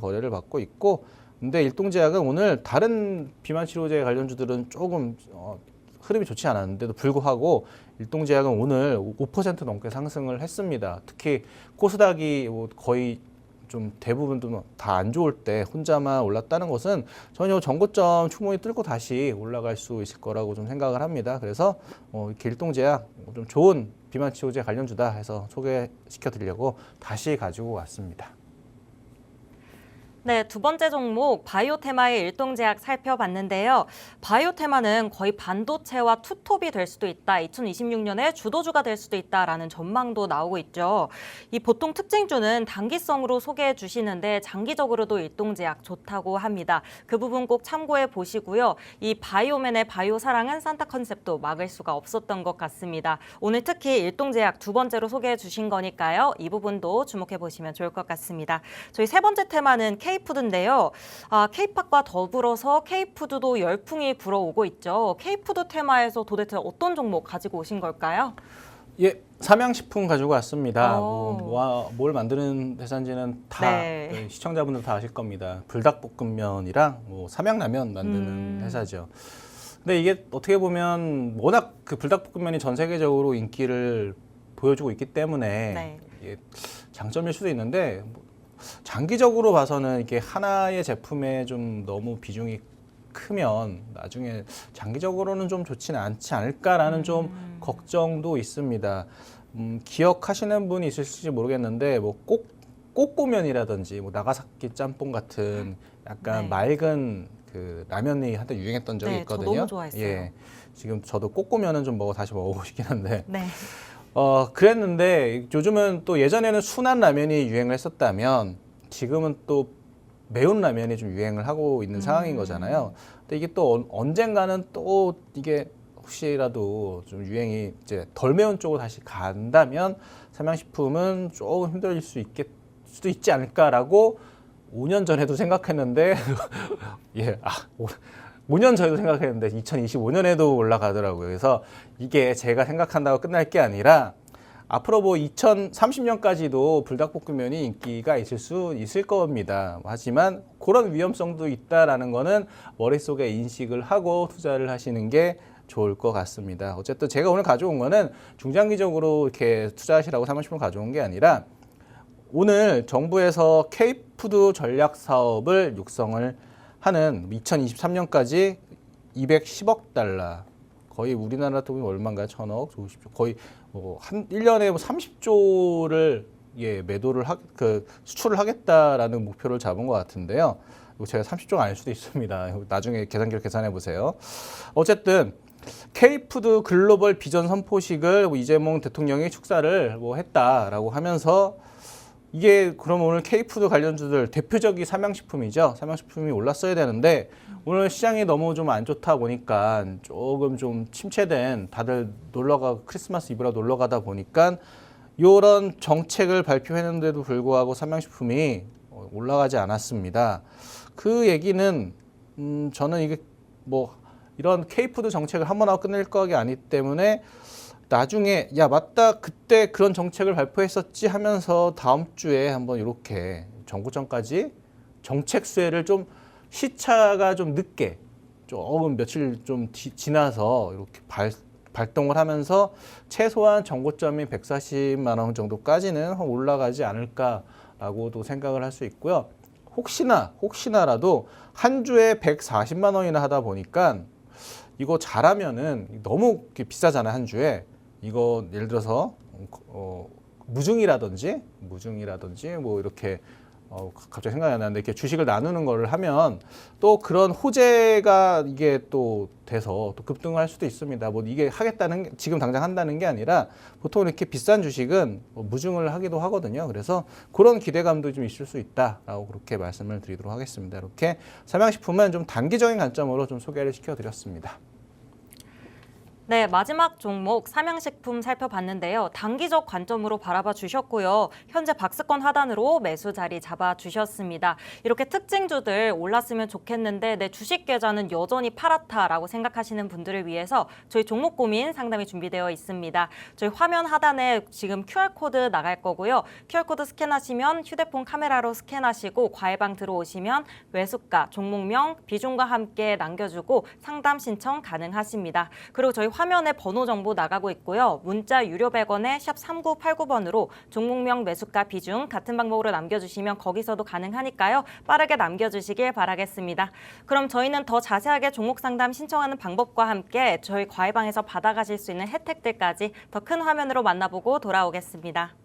거래를 받고 있고 근데 일동제약은 오늘 다른 비만 치료제 관련주들은 조금 흐름이 좋지 않았는데도 불구하고 일동제약은 오늘 5% 넘게 상승을 했습니다. 특히 코스닥이 거의 좀 대부분 다 안 좋을 때 혼자만 올랐다는 것은 전혀 전고점 충분히 뚫고 다시 올라갈 수 있을 거라고 좀 생각을 합니다. 그래서 이렇게 일동제약 좀 좋은 비만 치료제 관련주다 해서 소개시켜 드리려고 다시 가지고 왔습니다. 네, 두 번째 종목 바이오테마의 일동제약 살펴봤는데요. 바이오테마는 거의 반도체와 투톱이 될 수도 있다. 2026년에 주도주가 될 수도 있다라는 전망도 나오고 있죠. 이 보통 특징주는 단기성으로 소개해 주시는데 장기적으로도 일동제약 좋다고 합니다. 그 부분 꼭 참고해 보시고요. 이 바이오맨의 바이오 사랑은 산타 컨셉도 막을 수가 없었던 것 같습니다. 오늘 특히 일동제약 두 번째로 소개해 주신 거니까요. 이 부분도 주목해 보시면 좋을 것 같습니다. 저희 세 번째 테마는 K푸드인데요. K팝과 더불어서 K푸드도 열풍이 불어오고 있죠. K푸드 테마에서 도대체 어떤 종목 가지고 오신 걸까요? 예, 삼양식품 가지고 왔습니다. 뭘 만드는 회사인지는 다 네. 시청자분들 다 아실 겁니다. 불닭볶음면이랑 삼양라면 만드는 회사죠. 근데 이게 어떻게 보면 워낙 그 불닭볶음면이 전 세계적으로 인기를 보여주고 있기 때문에 네. 이게 장점일 수도 있는데 장기적으로 봐서는 이게 하나의 제품에 좀 너무 비중이 크면 나중에 장기적으로는 좀 좋지는 않지 않을까라는 좀 걱정도 있습니다. 기억하시는 분이 있을지 모르겠는데 꼬꼬면이라든지 나가사키 짬뽕 같은 약간 네. 맑은 그 라면이 한때 유행했던 적이 네, 있거든요. 저 너무 좋아했어요. 예, 지금 저도 꼬꼬면은 좀 다시 먹어보고 싶긴 한데. 네. 그랬는데 요즘은 또 예전에는 순한 라면이 유행을 했었다면 지금은 또 매운 라면이 좀 유행을 하고 있는 상황인 거잖아요. 근데 이게 또 언젠가는 또 이게 혹시라도 좀 유행이 이제 덜 매운 쪽으로 다시 간다면 삼양식품은 조금 힘들어질 수도 있지 않을까라고 5년 전에도 생각했는데 예, 5년 전에도 생각했는데 2025년에도 올라가더라고요. 그래서 이게 제가 생각한다고 끝날 게 아니라 앞으로 2030년까지도 불닭볶음면이 인기가 있을 겁니다. 하지만 그런 위험성도 있다라는 거는 머릿속에 인식을 하고 투자를 하시는 게 좋을 것 같습니다. 어쨌든 제가 오늘 가져온 거는 중장기적으로 이렇게 투자하시라고 사모식품 가져온 게 아니라 오늘 정부에서 K푸드 전략 사업을 육성을 하는 2023년까지 210억 달러, 거의 우리나라 돈이 얼마인가요? 1,000억, 50조, 거의 한 1년에 30조를 매도를 수출을 하겠다라는 목표를 잡은 것 같은데요. 이거 제가 30조가 아닐 수도 있습니다. 나중에 계산기로 계산해 보세요. 어쨌든 K푸드 글로벌 비전 선포식을 이재명 대통령이 축사를 했다라고 하면서 이게 그러면 오늘 K푸드 관련주들 대표적인 삼양식품이죠. 삼양식품이 올랐어야 되는데 오늘 시장이 너무 좀 안 좋다 보니까 조금 좀 침체된, 다들 크리스마스 이브라 놀러 가다 보니까 이런 정책을 발표했는데도 불구하고 삼양식품이 올라가지 않았습니다. 그 얘기는 저는 이게 이런 K푸드 정책을 한 번 하고 끝낼 거가 아니기 때문에 나중에 야 맞다 그때 그런 정책을 발표했었지 하면서 다음 주에 한번 이렇게 정부전까지 정책 수혜를 좀 시차가 좀 늦게 조금 며칠 좀 지나서 이렇게 발동을 하면서 최소한 정고점이 140만 원 정도까지는 올라가지 않을까라고도 생각을 할 수 있고요. 혹시나라도 한 주에 140만 원이나 하다 보니까 이거 잘하면은 너무 비싸잖아 한 주에. 이거 예를 들어서 무중이라든지 이렇게 갑자기 생각이 안 나는데 이렇게 주식을 나누는 거를 하면 또 그런 호재가 이게 또 돼서 또 급등을 할 수도 있습니다. 이게 지금 당장 한다는 게 아니라 보통 이렇게 비싼 주식은 무중을 하기도 하거든요. 그래서 그런 기대감도 좀 있을 수 있다라고 그렇게 말씀을 드리도록 하겠습니다. 이렇게 삼양식품은 좀 단기적인 관점으로 좀 소개를 시켜드렸습니다. 네, 마지막 종목 삼양식품 살펴봤는데요. 단기적 관점으로 바라봐 주셨고요. 현재 박스권 하단으로 매수 자리 잡아 주셨습니다. 이렇게 특징주들 올랐으면 좋겠는데 내 주식 계좌는 여전히 파랗다라고 생각하시는 분들을 위해서 저희 종목 고민 상담이 준비되어 있습니다. 저희 화면 하단에 지금 QR코드 나갈 거고요. QR코드 스캔하시면 휴대폰 카메라로 스캔하시고 과외방 들어오시면 매수가, 종목명, 비중과 함께 남겨주고 상담 신청 가능하십니다. 그리고 저희 화면에 번호 정보 나가고 있고요. 문자 유료 100원에 샵 3989번으로 종목명, 매수가, 비중 같은 방법으로 남겨주시면 거기서도 가능하니까요. 빠르게 남겨주시길 바라겠습니다. 그럼 저희는 더 자세하게 종목 상담 신청하는 방법과 함께 저희 과외방에서 받아가실 수 있는 혜택들까지 더 큰 화면으로 만나보고 돌아오겠습니다.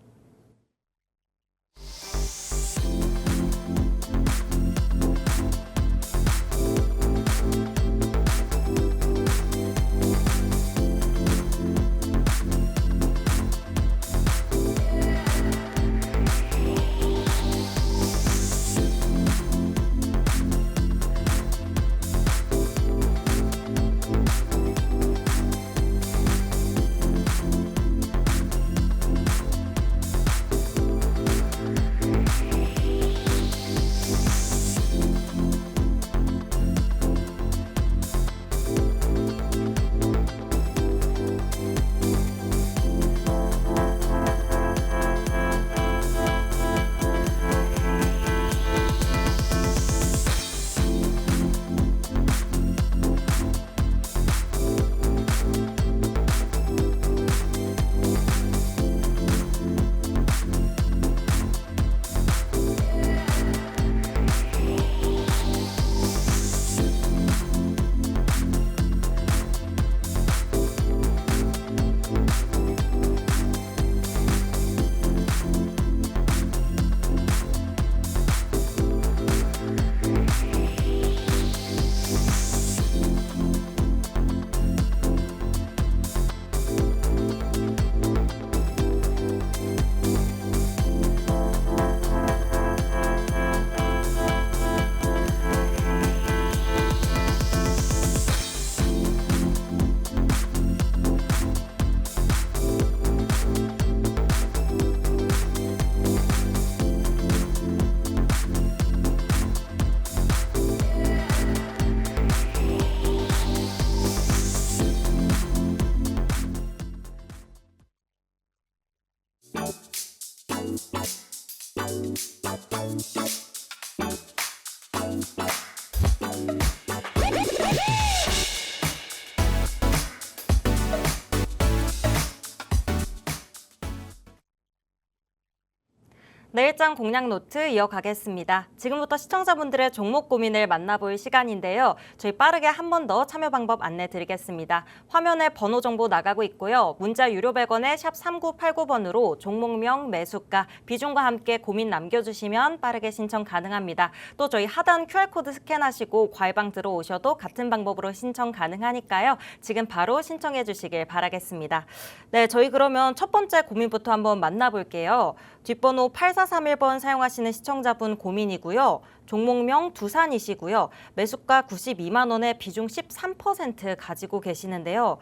내일장 공략 노트 이어가겠습니다. 지금부터 시청자분들의 종목 고민을 만나볼 시간인데요. 저희 빠르게 한 번 더 참여 방법 안내 드리겠습니다. 화면에 번호 정보 나가고 있고요. 문자 유료 100원에 샵 3989번으로 종목명, 매수가, 비중과 함께 고민 남겨주시면 빠르게 신청 가능합니다. 또 저희 하단 QR코드 스캔하시고 과외방 들어오셔도 같은 방법으로 신청 가능하니까요. 지금 바로 신청해 주시길 바라겠습니다. 네, 저희 그러면 첫 번째 고민부터 한번 만나볼게요. 뒷번호 8431번 사용하시는 시청자분 고민이고요. 종목명 두산이시고요. 매수가 92만 원에 비중 13% 가지고 계시는데요.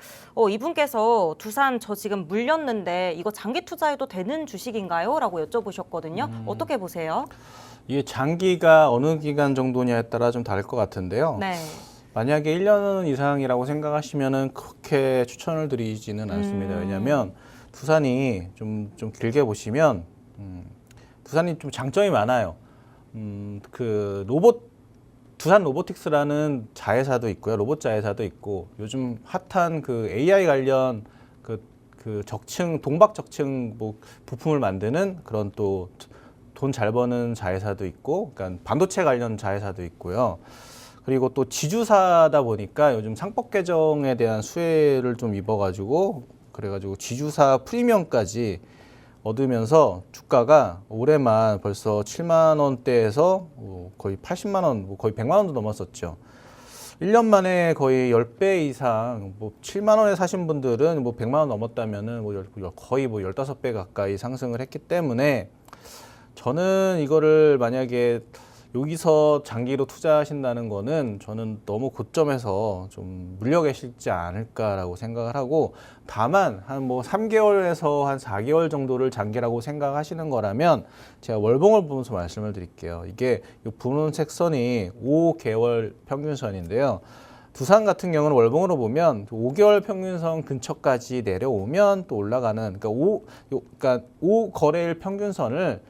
이분께서 두산 저 지금 물렸는데 이거 장기 투자해도 되는 주식인가요? 라고 여쭤보셨거든요. 어떻게 보세요? 이게 장기가 어느 기간 정도냐에 따라 좀 다를 것 같은데요. 네. 만약에 1년 이상이라고 생각하시면은 그렇게 추천을 드리지는 않습니다. 왜냐하면 두산이 좀 길게 보시면 두산이 좀 장점이 많아요. 두산 로보틱스라는 자회사도 있고요, 로봇 자회사도 있고, 요즘 핫한 그 AI 관련 그 적층 동박 적층 뭐 부품을 만드는 그런 또 돈 잘 버는 자회사도 있고, 그러니까 반도체 관련 자회사도 있고요. 그리고 또 지주사다 보니까 요즘 상법 개정에 대한 수혜를 좀 입어가지고 그래가지고 지주사 프리미엄까지 얻으면서 주가가 올해만 벌써 7만 원대에서 거의 80만 원, 거의 100만 원도 넘었었죠. 1년 만에 거의 10배 이상, 7만 원에 사신 분들은 100만 원 넘었다면은 거의 15배 가까이 상승을 했기 때문에 저는 이거를 만약에 여기서 장기로 투자하신다는 거는 저는 너무 고점에서 좀 물려 계시지 않을까라고 생각을 하고, 다만 한 3개월에서 한 4개월 정도를 장기라고 생각하시는 거라면 제가 월봉을 보면서 말씀을 드릴게요. 이게 이 분홍색 선이 5개월 평균선인데요. 두산 같은 경우는 월봉으로 보면 5개월 평균선 근처까지 내려오면 또 올라가는, 그러니까 5거래일 평균선을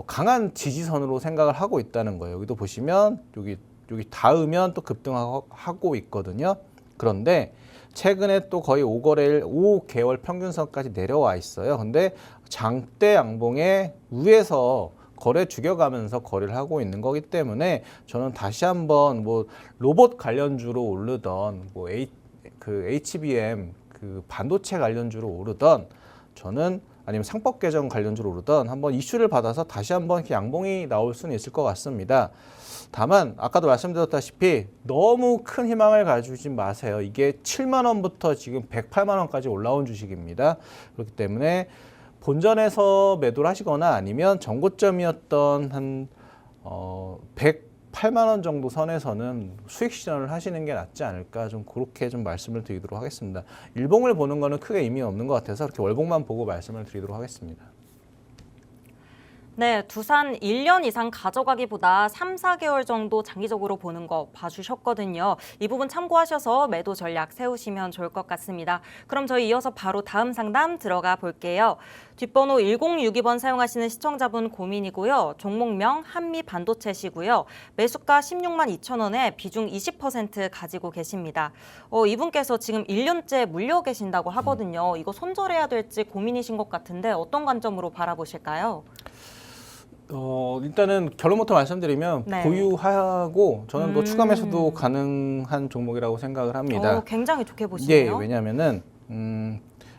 강한 지지선으로 생각을 하고 있다는 거예요. 여기도 보시면 여기 닿으면 또 급등하고 있거든요. 그런데 최근에 또 거의 5개월 평균선까지 내려와 있어요. 근데 장대 양봉의 위에서 거래 죽여가면서 거래를 하고 있는 거기 때문에 저는 다시 한번 로봇 관련주로 오르던 HBM 반도체 관련주로 오르던, 저는 아니면 상법 개정 관련주로 오르던 한번 이슈를 받아서 다시 한번 이렇게 양봉이 나올 수는 있을 것 같습니다. 다만 아까도 말씀드렸다시피 너무 큰 희망을 가지지 마세요. 이게 7만 원부터 지금 108만 원까지 올라온 주식입니다. 그렇기 때문에 본전에서 매도를 하시거나 아니면 정고점이었던 한 108만 원 정도 선에서는 수익 실현을 하시는 게 낫지 않을까, 좀 그렇게 좀 말씀을 드리도록 하겠습니다. 일봉을 보는 거는 크게 의미 없는 것 같아서 이렇게 월봉만 보고 말씀을 드리도록 하겠습니다. 네, 두산 1년 이상 가져가기보다 3, 4개월 정도 장기적으로 보는 거 봐주셨거든요. 이 부분 참고하셔서 매도 전략 세우시면 좋을 것 같습니다. 그럼 저희 이어서 바로 다음 상담 들어가 볼게요. 뒷번호 1062번 사용하시는 시청자분 고민이고요. 종목명 한미반도체시고요. 매수가 16만 2천 원에 비중 20% 가지고 계십니다. 이분께서 지금 1년째 물려 계신다고 하거든요. 이거 손절해야 될지 고민이신 것 같은데 어떤 관점으로 바라보실까요? 일단은 결론부터 말씀드리면 네. 보유하고 저는 또 추가 매수도 가능한 종목이라고 생각을 합니다. 굉장히 좋게 보시네요. 예, 왜냐하면은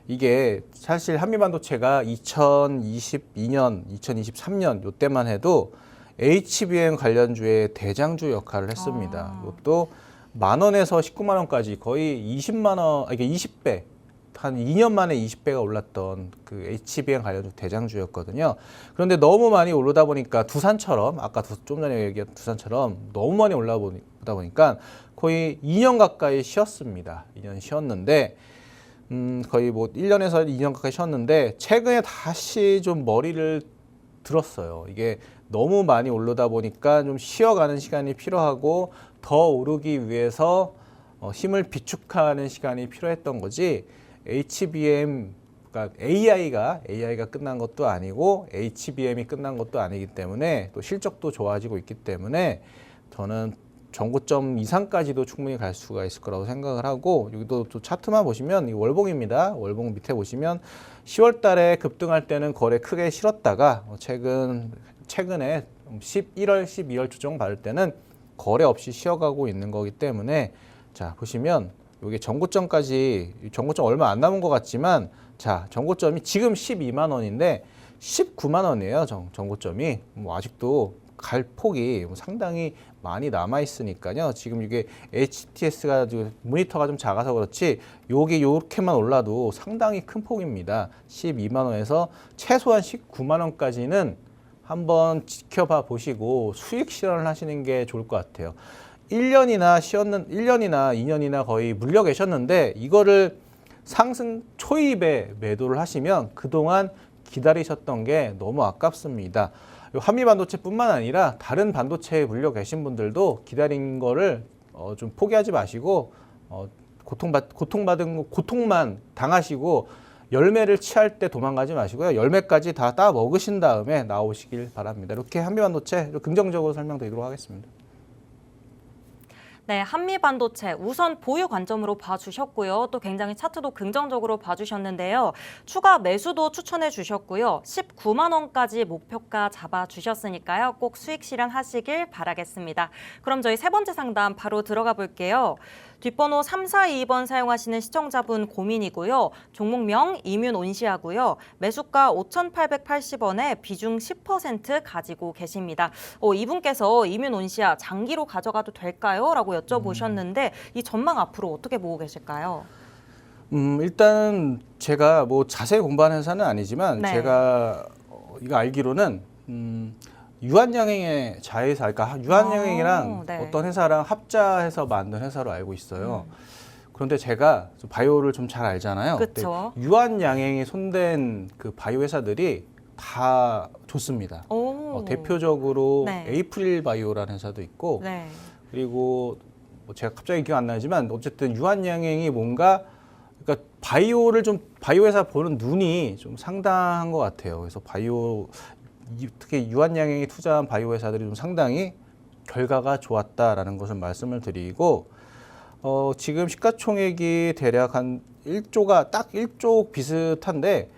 이게 사실 한미반도체가 2022년, 2023년 이때만 해도 HBM 관련주의 대장주 역할을 했습니다. 이것도 만 원에서 19만 원까지 거의 20만 원, 이게 20배. 한 2년 만에 20배가 올랐던 그 HBM 관련주 대장주였거든요. 그런데 너무 많이 오르다 보니까 두산처럼, 아까 좀 전에 얘기한 두산처럼 너무 많이 올라오다 보니까 거의 2년 가까이 쉬었습니다. 2년 쉬었는데 거의 1년에서 2년 가까이 쉬었는데 최근에 다시 좀 머리를 들었어요. 이게 너무 많이 오르다 보니까 좀 쉬어가는 시간이 필요하고 더 오르기 위해서 힘을 비축하는 시간이 필요했던 거지, HBM, 그러니까 AI가 끝난 것도 아니고 HBM이 끝난 것도 아니기 때문에 또 실적도 좋아지고 있기 때문에 저는 전고점 이상까지도 충분히 갈 수가 있을 거라고 생각을 하고 여기도 또 차트만 보시면 이 월봉입니다. 월봉 밑에 보시면 10월 달에 급등할 때는 거래 크게 실었다가 최근에 11월, 12월 조정 받을 때는 거래 없이 쉬어가고 있는 거기 때문에 자 보시면 이게 전고점까지 전고점 얼마 안 남은 것 같지만 자 전고점이 지금 12만 원인데 19만 원이에요. 전고점이 뭐 아직도 갈 폭이 상당히 많이 남아 있으니까요. 지금 이게 HTS가 모니터가 좀 작아서 그렇지 요게 이렇게만 올라도 상당히 큰 폭입니다. 12만 원에서 최소한 19만 원까지는 한번 지켜봐 보시고 수익 실현을 하시는 게 좋을 것 같아요. 1년이나 2년이나 거의 물려 계셨는데 이거를 상승 초입에 매도를 하시면 그동안 기다리셨던 게 너무 아깝습니다. 한미 반도체뿐만 아니라 다른 반도체에 물려 계신 분들도 기다린 거를 좀 포기하지 마시고 고통만 당하시고 열매를 취할 때 도망가지 마시고요. 열매까지 다 따 먹으신 다음에 나오시길 바랍니다. 이렇게 한미 반도체 긍정적으로 설명드리도록 하겠습니다. 네, 한미 반도체 우선 보유 관점으로 봐주셨고요. 또 굉장히 차트도 긍정적으로 봐주셨는데요. 추가 매수도 추천해 주셨고요. 19만 원까지 목표가 잡아주셨으니까요. 꼭 수익 실현하시길 바라겠습니다. 그럼 저희 세 번째 상담 바로 들어가 볼게요. 뒷번호 3422번 사용하시는 시청자분 고민이고요. 종목명 이뮨온시아고요. 매수가 5,880원에 비중 10% 가지고 계십니다. 이분께서 이뮨온시아 장기로 가져가도 될까요? 라고 여쭤보셨는데 이 전망 앞으로 어떻게 보고 계실까요? 일단 제가 뭐 자세히 공부한 회사는 아니지만 네. 제가 이거 알기로는 유한양행의 자회사, 그러니까 유한양행이랑 네. 어떤 회사랑 합자해서 만든 회사로 알고 있어요. 그런데 제가 바이오를 좀 잘 알잖아요. 그쵸. 근데 유한양행이 손댄 그 바이오 회사들이 다 좋습니다. 대표적으로 네. 에이프릴 바이오라는 회사도 있고 네. 그리고 뭐 제가 갑자기 기억 안 나지만 어쨌든 유한양행이 뭔가 그러니까 바이오 회사 보는 눈이 좀 상당한 것 같아요. 그래서 특히 유한양행이 투자한 바이오 회사들이 좀 상당히 결과가 좋았다라는 것을 말씀을 드리고 지금 시가총액이 대략 한 1조가 딱 1조 비슷한데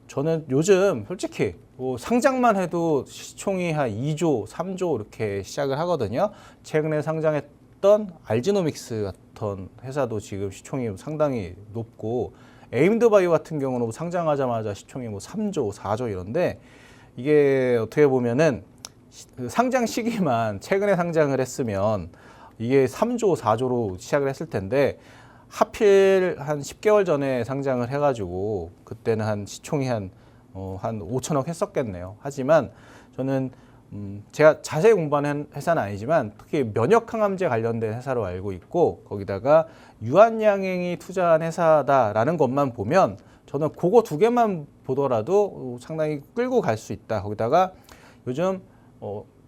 저는 요즘 솔직히 뭐 상장만 해도 시총이 한 2조, 3조 이렇게 시작을 하거든요. 최근에 상장했던 알지노믹스 같은 회사도 지금 시총이 상당히 높고 에임드바이오 같은 경우는 상장하자마자 시총이 뭐 3조, 4조 이런데 이게 어떻게 보면은 상장 시기만 최근에 상장을 했으면 이게 3조, 4조로 시작을 했을 텐데 하필 한 10개월 전에 상장을 해가지고 그때는 한 시총이 한 5천억 했었겠네요. 하지만 저는 제가 자세히 공부하는 회사는 아니지만 특히 면역항암제 관련된 회사로 알고 있고 거기다가 유한양행이 투자한 회사다라는 것만 보면 저는 그거 두 개만 보더라도 상당히 끌고 갈 수 있다. 거기다가 요즘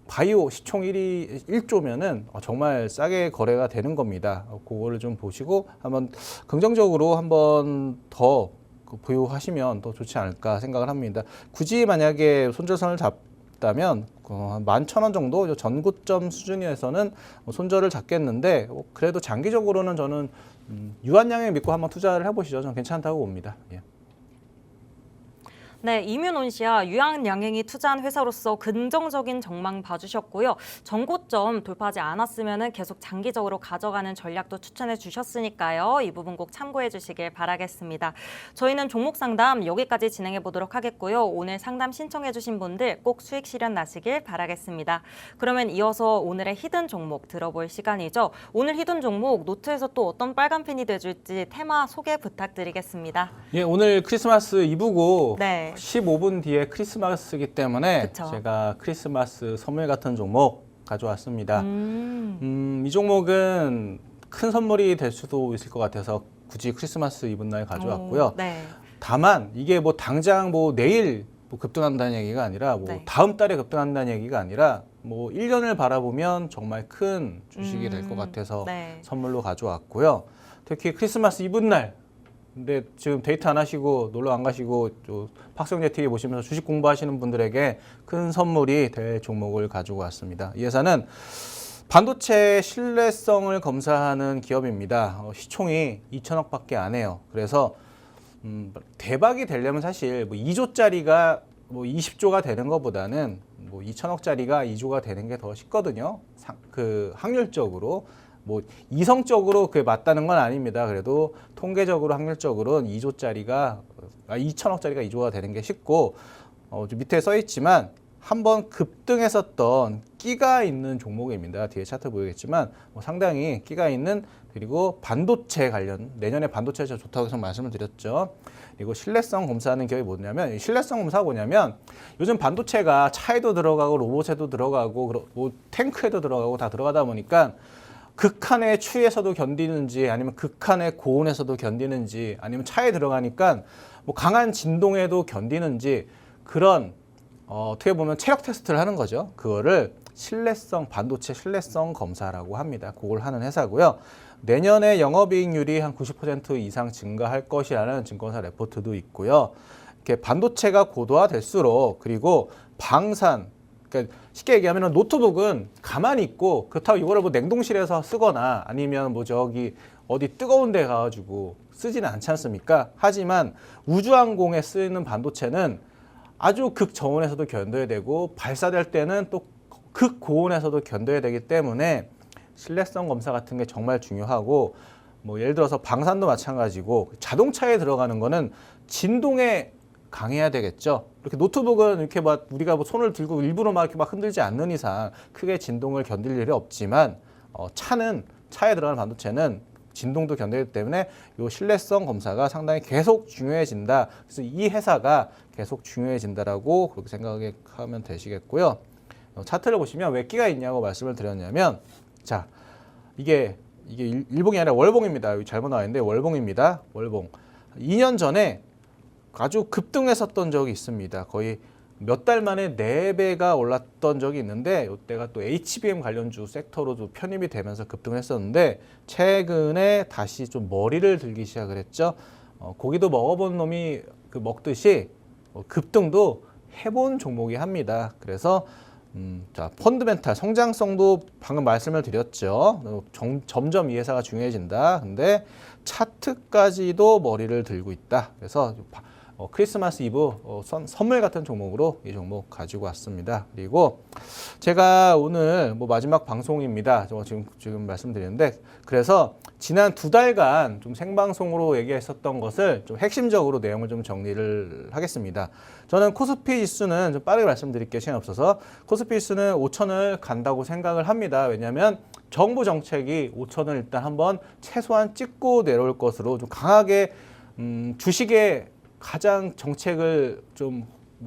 바이오 시총 1조면은 정말 싸게 거래가 되는 겁니다. 그거를 좀 보시고 한번 긍정적으로 한번 더 보유하시면 더 좋지 않을까 생각을 합니다. 굳이 만약에 손절선을 잡다면 한 11,000원 정도 전고점 수준에서는 손절을 잡겠는데 그래도 장기적으로는 저는 유한양행 믿고 한번 투자를 해보시죠. 저는 괜찮다고 봅니다. 예. 네, 이뮨온시아 유한양행이 투자한 회사로서 긍정적인 전망 봐주셨고요. 전고점 돌파하지 않았으면 계속 장기적으로 가져가는 전략도 추천해 주셨으니까요. 이 부분 꼭 참고해 주시길 바라겠습니다. 저희는 종목 상담 여기까지 진행해 보도록 하겠고요. 오늘 상담 신청해 주신 분들 꼭 수익 실현 나시길 바라겠습니다. 그러면 이어서 오늘의 히든 종목 들어볼 시간이죠. 오늘 히든 종목 노트에서 또 어떤 빨간 펜이 돼줄지 테마 소개 부탁드리겠습니다. 예, 오늘 크리스마스 이브고 네. 15분 뒤에 크리스마스이기 때문에 그쵸. 제가 크리스마스 선물 같은 종목 가져왔습니다. 이 종목은 큰 선물이 될 수도 있을 것 같아서 굳이 크리스마스 이브날 가져왔고요. 네. 다만 이게 뭐 당장 뭐 내일 뭐 급등한다는 얘기가 아니라 뭐 네. 다음 달에 급등한다는 얘기가 아니라 뭐 1년을 바라보면 정말 큰 주식이 될 것 같아서 네. 선물로 가져왔고요. 특히 크리스마스 이브날 근데 지금 데이트 안 하시고 놀러 안 가시고 박성재 TV 보시면서 주식 공부하시는 분들에게 큰 선물이 될 종목을 가지고 왔습니다. 이 회사는 반도체 신뢰성을 검사하는 기업입니다. 시총이 2천억밖에 안 해요. 그래서 대박이 되려면 사실 뭐 2조짜리가 뭐 20조가 되는 것보다는 뭐 2천억짜리가 2조가 되는 게 더 쉽거든요. 그 확률적으로 뭐 이성적으로 그게 맞다는 건 아닙니다. 그래도 통계적으로 확률적으로는 2천억짜리가 2조가 되는 게 쉽고 좀 밑에 써 있지만 한번 급등했었던 끼가 있는 종목입니다. 뒤에 차트 보이겠지만 상당히 끼가 있는 그리고 반도체 관련 내년에 반도체가 좋다고 해서 말씀을 드렸죠. 그리고 신뢰성 검사하는 기업이 뭐냐면 신뢰성 검사가 뭐냐면 요즘 반도체가 차에도 들어가고 로봇에도 들어가고 뭐 탱크에도 들어가고 다 들어가다 보니까 극한의 추위에서도 견디는지 아니면 극한의 고온에서도 견디는지 아니면 차에 들어가니까 뭐 강한 진동에도 견디는지 그런 어떻게 보면 체력 테스트를 하는 거죠. 그거를 반도체 신뢰성 검사라고 합니다. 그걸 하는 회사고요. 내년에 영업이익률이 한 90% 이상 증가할 것이라는 증권사 레포트도 있고요. 이렇게 반도체가 고도화될수록 그리고 방산, 그러니까 쉽게 얘기하면 노트북은 가만히 있고 그렇다고 이거를 뭐 냉동실에서 쓰거나 아니면 뭐 저기 어디 뜨거운 데 가가지고 쓰지는 않지 않습니까? 하지만 우주항공에 쓰이는 반도체는 아주 극저온에서도 견뎌야 되고 발사될 때는 또 극고온에서도 견뎌야 되기 때문에 신뢰성 검사 같은 게 정말 중요하고 뭐 예를 들어서 방산도 마찬가지고 자동차에 들어가는 거는 진동에 강해야 되겠죠. 이렇게 노트북은 이렇게 막 우리가 뭐 손을 들고 일부러 막 이렇게 막 흔들지 않는 이상 크게 진동을 견딜 일이 없지만 차에 들어가는 반도체는 진동도 견디기 때문에 이 신뢰성 검사가 상당히 계속 중요해진다. 그래서 이 회사가 계속 중요해진다라고 그렇게 생각하면 되시겠고요. 차트를 보시면 왜 끼가 있냐고 말씀을 드렸냐면 자 이게 일봉이 아니라 월봉입니다. 여기 잘못 나와 있는데 월봉입니다. 월봉. 2년 전에 아주 급등했었던 적이 있습니다. 거의 몇 달 만에 4배가 올랐던 적이 있는데 이때가 또 HBM 관련주 섹터로도 편입이 되면서 급등을 했었는데 최근에 다시 좀 머리를 들기 시작을 했죠. 고기도 먹어본 놈이 먹듯이 급등도 해본 종목이 합니다. 그래서 자 펀드멘탈 성장성도 방금 말씀을 드렸죠. 점점 이 회사가 중요해진다. 근데 차트까지도 머리를 들고 있다. 그래서 크리스마스 이브 선물 같은 종목으로 이 종목 가지고 왔습니다. 그리고 제가 오늘 뭐 마지막 방송입니다. 지금 말씀드리는데 그래서 지난 2달간 좀 생방송으로 얘기했었던 것을 좀 핵심적으로 내용을 좀 정리를 하겠습니다. 저는 코스피 지수는 좀 빠르게 말씀드릴게요. 시간이 없어서. 코스피 지수는 5천을 간다고 생각을 합니다. 왜냐하면 정부 정책이 5천을 일단 한번 최소한 찍고 내려올 것으로 좀 강하게 주식에 가장 정책을 좀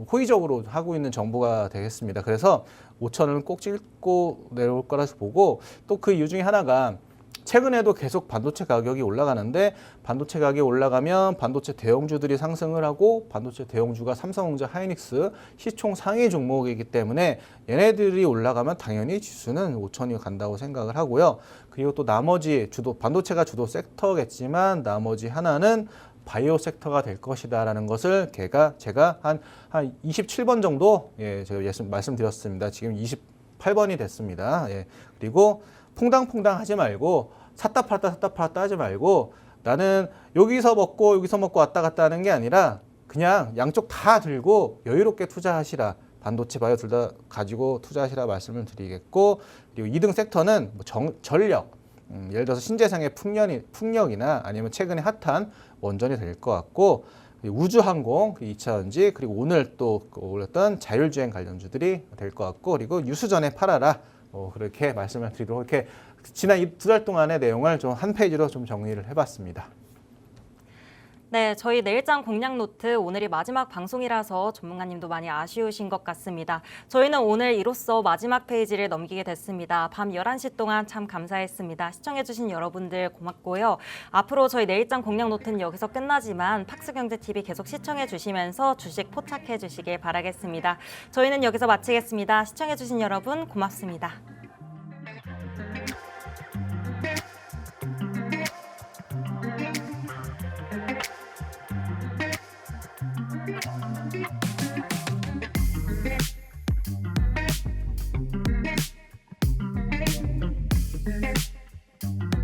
호의적으로 하고 있는 정부가 되겠습니다. 그래서 5천을 꼭 찍고 내려올 거라서 보고 또 그 이유 중에 하나가 최근에도 계속 반도체 가격이 올라가는데 반도체 가격이 올라가면 반도체 대형주들이 상승을 하고 반도체 대형주가 삼성전자, 하이닉스 시총 상위 종목이기 때문에 얘네들이 올라가면 당연히 지수는 5천이 간다고 생각을 하고요. 그리고 또 나머지 반도체가 주도 섹터겠지만 나머지 하나는 바이오 섹터가 될 것이다라는 것을 제가 한 27번 정도 제가 말씀드렸습니다. 지금 28번이 됐습니다. 그리고 퐁당퐁당 하지 말고 샀다 팔았다 하지 말고 나는 여기서 먹고 왔다 갔다 하는 게 아니라 그냥 양쪽 다 들고 여유롭게 투자하시라. 반도체 바이오 둘 다 가지고 투자하시라 말씀을 드리겠고 그리고 2등 섹터는 뭐 전력 예를 들어서 신재생의 풍력이나 아니면 최근에 핫한 원전이 될 것 같고 우주항공, 2차전지 그리고 오늘 또 올렸던 자율주행 관련주들이 될 것 같고 그리고 유수전에 팔아라 그렇게 말씀을 드리도록 이렇게 지난 이 2달 동안의 내용을 좀 한 페이지로 좀 정리를 해봤습니다. 네, 저희 내일장 공략 노트 오늘이 마지막 방송이라서 전문가님도 많이 아쉬우신 것 같습니다. 저희는 오늘 이로써 마지막 페이지를 넘기게 됐습니다. 밤 11시 동안 참 감사했습니다. 시청해주신 여러분들 고맙고요. 앞으로 저희 내일장 공략 노트는 여기서 끝나지만 팍스경제TV 계속 시청해주시면서 주식 포착해주시길 바라겠습니다. 저희는 여기서 마치겠습니다. 시청해주신 여러분 고맙습니다. 네.